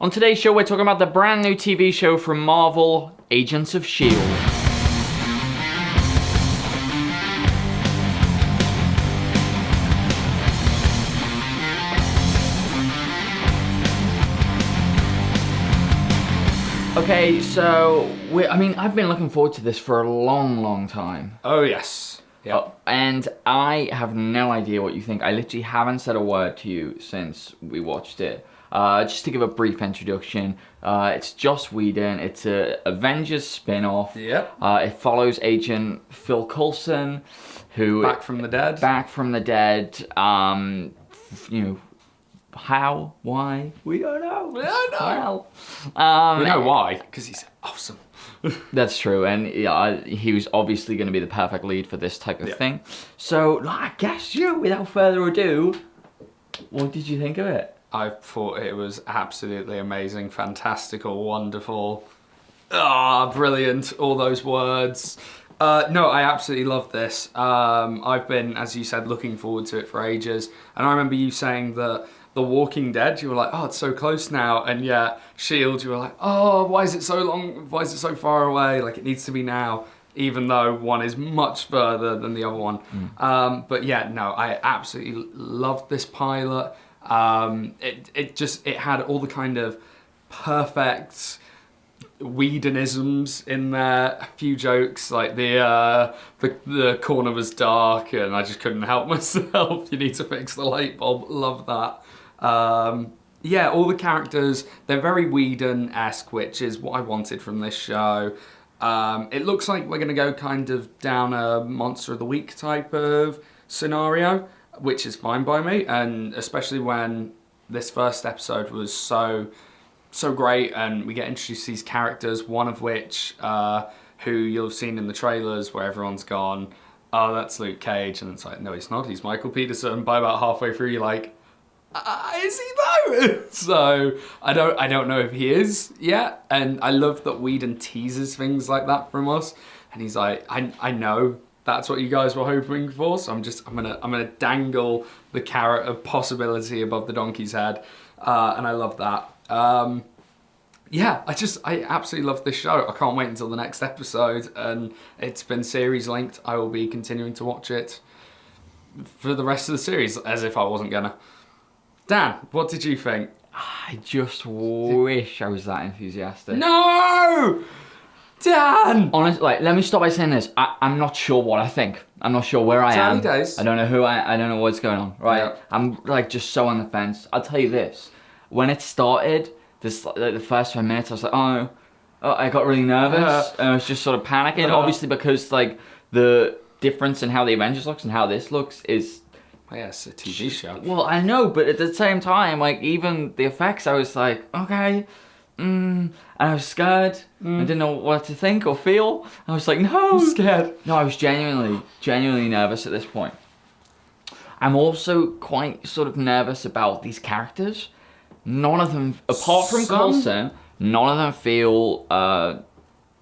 On today's show, we're talking about the brand new TV show from Marvel, Agents of S.H.I.E.L.D. Okay, so, I've been looking forward to this for a long time. Oh, yes. Yeah. And I have no idea what you think. I literally haven't said a word to you since we watched it. Just to give a brief introduction, it's Joss Whedon. It's a Avengers spin-off. Yep. It follows Agent Phil Coulson, who Back from the dead. Back from the dead. How? Why? We don't know. We don't know. Well, we know why, because he's awesome. That's true, and he was obviously going to be the perfect lead for this type of thing. So, I guess without further ado, what did you think of it? I thought it was absolutely amazing, fantastical, wonderful, brilliant, all those words. No, I absolutely love this. I've been, as you said, looking forward to it for ages. And I remember you saying that The Walking Dead, you were like, oh, it's so close now. And yeah, S.H.I.E.L.D, you were like, oh, why is it so long? Why is it so far away? Like, it needs to be now, even though one is much further than the other one. But yeah, no, I absolutely loved this pilot. It had all the kind of perfect Whedonisms in there, a few jokes like the corner was dark and I just couldn't help myself. You need to fix the light bulb. Love that. Yeah, all the characters, they're very Whedon-esque, which is what I wanted from this show. It looks like we're going to go kind of down a Monster of the Week type of scenario, which is fine by me, and especially when this first episode was so great and we get introduced to these characters, one of which who you'll have seen in the trailers where everyone's gone, oh, that's Luke Cage, and it's like, no, he's not, he's Michael Peterson. By about halfway through, you're like, is he though? So I don't know if he is yet, and I love that Whedon teases things like that from us, and he's like, I know that's what you guys were hoping for, so I'm gonna dangle the carrot of possibility above the donkey's head, and I love that. Yeah, I absolutely love this show. I can't wait until the next episode, and it's been series linked. I will be continuing to watch it for the rest of the series, as if I wasn't gonna. Dan, what did you think? I just wish I was that enthusiastic. No! Dan! Honestly, let me stop by saying this. I'm not sure what I think. I'm not sure where I am. Days. I don't know I don't know what's going on, right? Yeah. I'm like just so on the fence. I'll tell you this. When it started, the first 5 minutes, I was like, oh, I got really nervous. And I was just sort of panicking, obviously, because like the difference in how the Avengers looks and how this looks is... Oh, yeah, it's a TV show. Well, I know, but at the same time, like even the effects, I was like, okay, and I was scared. I didn't know what to think or feel. I was like, no, I'm scared. No, I was genuinely nervous at this point. I'm also quite sort of nervous about these characters. None of them, apart from Coulson, none of them feel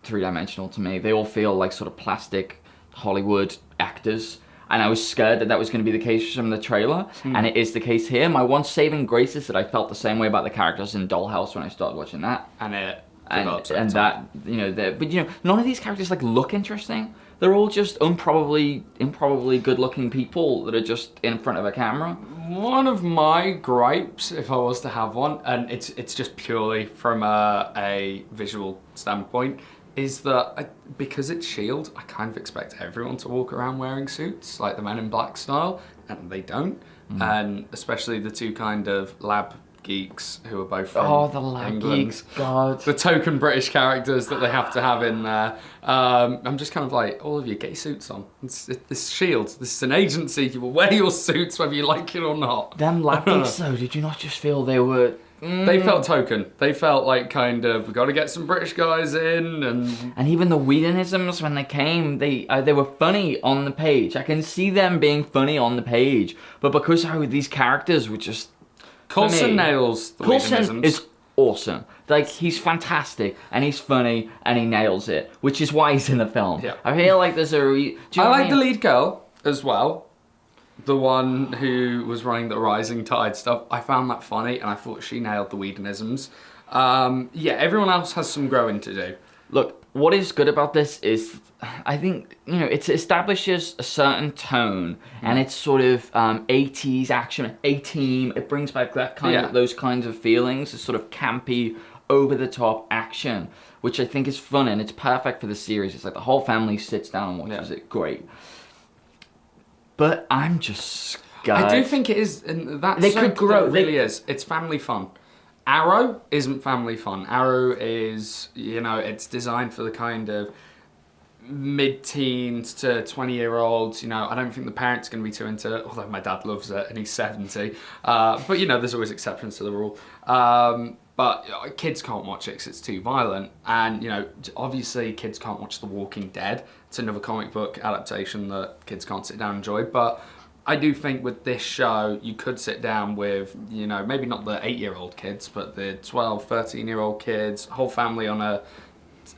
three-dimensional to me. They all feel like sort of plastic Hollywood actors. And I was scared that was going to be the case from the trailer, and it is the case here. My one saving grace is that I felt the same way about the characters in Dollhouse when I started watching that. And it and that, but none of these characters like look interesting. They're all just improbably good-looking people that are just in front of a camera. One of my gripes, if I was to have one, and it's just purely from a visual standpoint, is that because it's S.H.I.E.L.D, I kind of expect everyone to walk around wearing suits, like the Men in Black style, and they don't. And especially the two kind of lab geeks who are both from the lab England. geeks, God. The token British characters that they have to have in there. I'm just kind of like, all of you, get your suits on. This is S.H.I.E.L.D, this is an agency, you will wear your suits whether you like it or not. Them lab geeks though, did you not just feel they were... They felt token. They felt like kind of, we got to get some British guys in, and even the Whedonisms when they came, they were funny on the page. I can see them being funny on the page, but because how these characters were just... Coulson nails the Coulson is awesome. Like, he's fantastic, and he's funny, and he nails it, which is why he's in the film. Yeah. I feel like there's a... I like the lead girl as well. The one who was running the Rising Tide stuff. I found that funny, and I thought she nailed the Whedonisms. Yeah, everyone else has some growing to do. Look, what is good about this is, I think, it establishes a certain tone, and it's sort of 80s action, A-Team. It brings back that those kinds of feelings, this sort of campy, over-the-top action, which I think is fun, and it's perfect for the series. It's like the whole family sits down and watches it. Great. But I'm just scared. I do think it is, and that's they could grow. It really is. It's family fun. Arrow isn't family fun. Arrow is, it's designed for the kind of mid-teens to 20-year-olds. I don't think the parents are going to be too into it, although my dad loves it and he's 70. But, there's always exceptions to the rule. But kids can't watch it because it's too violent. And, obviously kids can't watch The Walking Dead. It's another comic book adaptation that kids can't sit down and enjoy. But I do think with this show, you could sit down with, maybe not the 8-year-old kids, but the 12, 13-year-old kids, whole family on a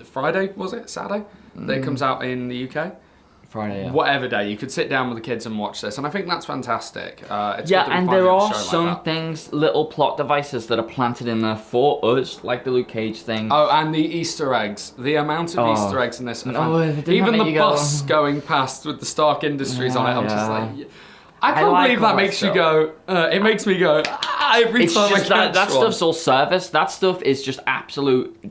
Friday, was it? Saturday? That it comes out in the UK? Friday, yeah. Whatever day, you could sit down with the kids and watch this, and I think that's fantastic. It's yeah, good and that we there finally have are a show some like that. things, little plot devices that are planted in there for us, like the Luke Cage thing. Oh, and the Easter eggs. The amount of Easter eggs in this. Even the bus going past with the Stark Industries on it, I'm just like... I can't believe that makes you go. It makes me go every time I catch that one. stuff's all service. That stuff is just absolute,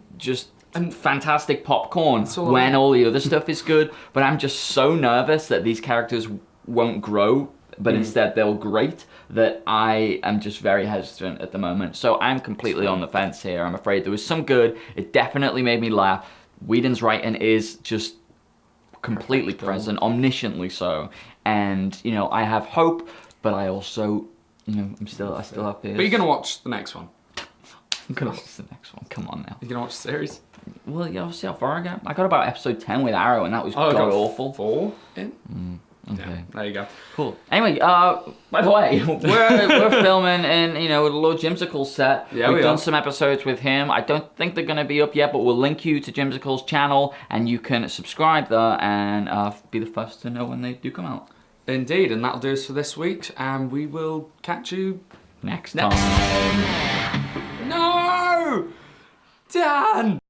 and fantastic popcorn when all the other stuff is good. But I'm just so nervous that these characters won't grow, but instead they'll great, that I am just very hesitant at the moment. So I'm completely on the fence here. I'm afraid there was some good. It definitely made me laugh. Whedon's writing is just completely present, omnisciently so. And, I have hope, but I also, I still have fears. But you're going to watch the next one. I'm going to watch the next one. Come on now. You're going to watch the series? Well, I'll see how far I get. I got about episode 10 with Arrow, and that was god-awful. 4 in? Okay. Yeah, there you go. Cool. Anyway, by the way, we're filming in, the Lord Jimsicle set. Yeah, We've done some episodes with him. I don't think they're going to be up yet, but we'll link you to Jimsicle's channel, and you can subscribe there and be the first to know when they do come out. Indeed, and that'll do us for this week, and we will catch you next time. No! Dan!